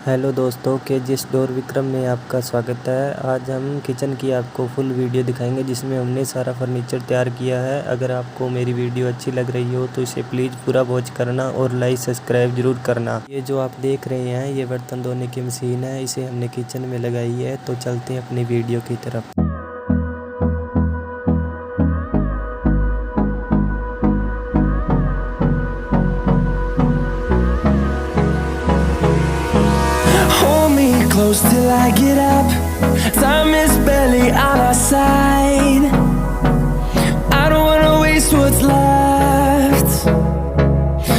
Hello दोस्तों, के जिस डोर विक्रम में आपका स्वागत है। आज हम किचन की आपको फुल वीडियो दिखाएंगे जिसमें हमने सारा फर्नीचर तैयार किया है। अगर आपको मेरी वीडियो अच्छी लग रही हो तो इसे प्लीज़ पूरा वॉच करना और लाइक सब्सक्राइब ज़रूर करना। ये जो आप देख रहे हैं ये बर्तन धोने की मशीन है, इसे हमने किचन में लगाई है। तो चलते हैं अपनी वीडियो की तरफ। Close till I get up. Time is barely on our side. I don't wanna waste what's left.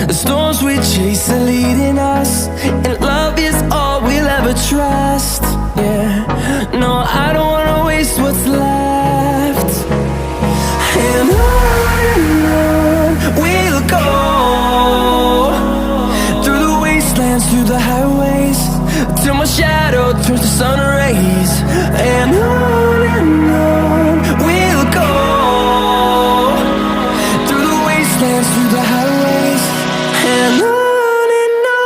The storms we chase are leading us, and love is all we'll ever trust. Yeah, no, I don't wanna waste what's left. And on we'll go, through the wastelands, through the highways, till my shadow turns to sun rays. And on we'll go, through the wastelands, through the highways, and on we'll go.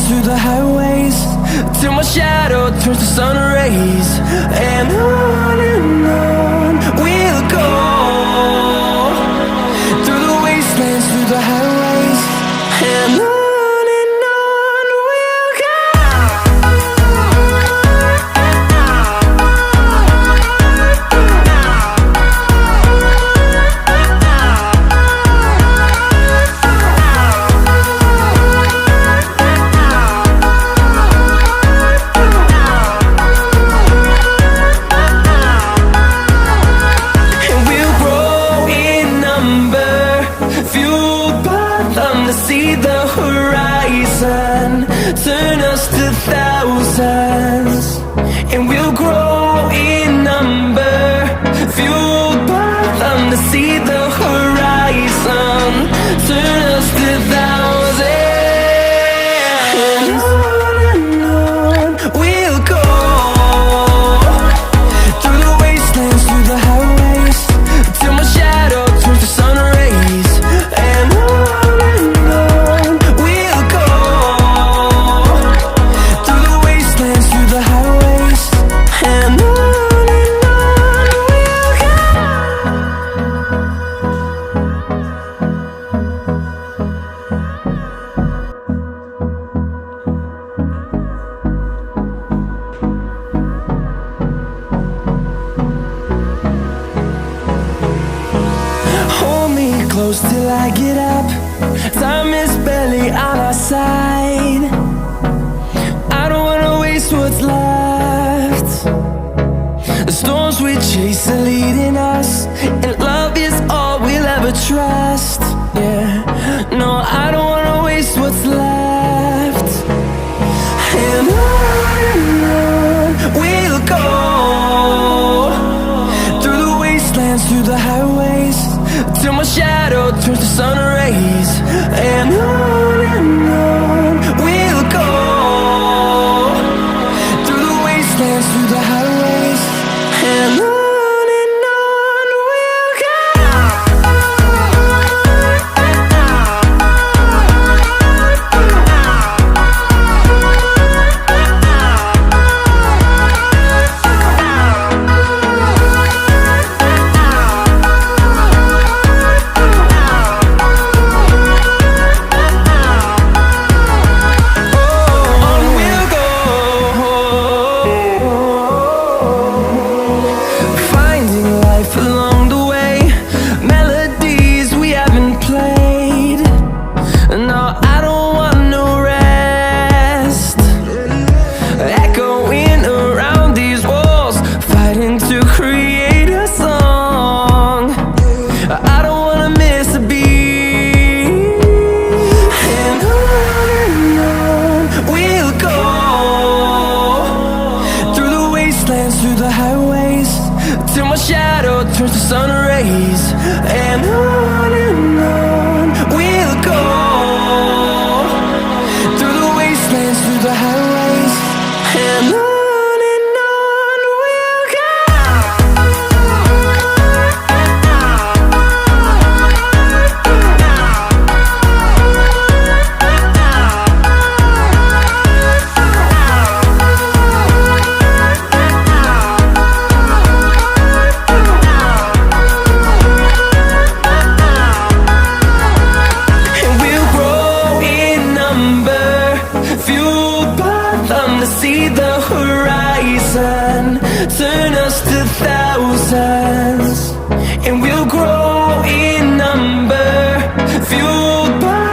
Through the highways, till my shadow turns to sun rays. And on we'll go, through the wastelands, through the highways, and on we'll go. See the horizon, turn us to thousands, and we'll grow in number, fueled by them. To see the horizon, turn us to thousands, and on we'll go, through the wastelands, through the highways, till my shadow turns to sun rays. And close till I get up. Time is barely on our side. I don't wanna waste what's left. The storms we chase are leading us, and love is all we'll ever trust. Yeah, no, I don't wanna waste what's left. And on we'll go, through the wastelands, through the highways, till my shadow turns to sun rays. And on we'll go, through the wastelands, through the highways, and on. sun rays, and on we'll go, through the wastelands, through the highways, and on we'll go. See the horizon, turn us to thousands, and we'll grow in number, fueled by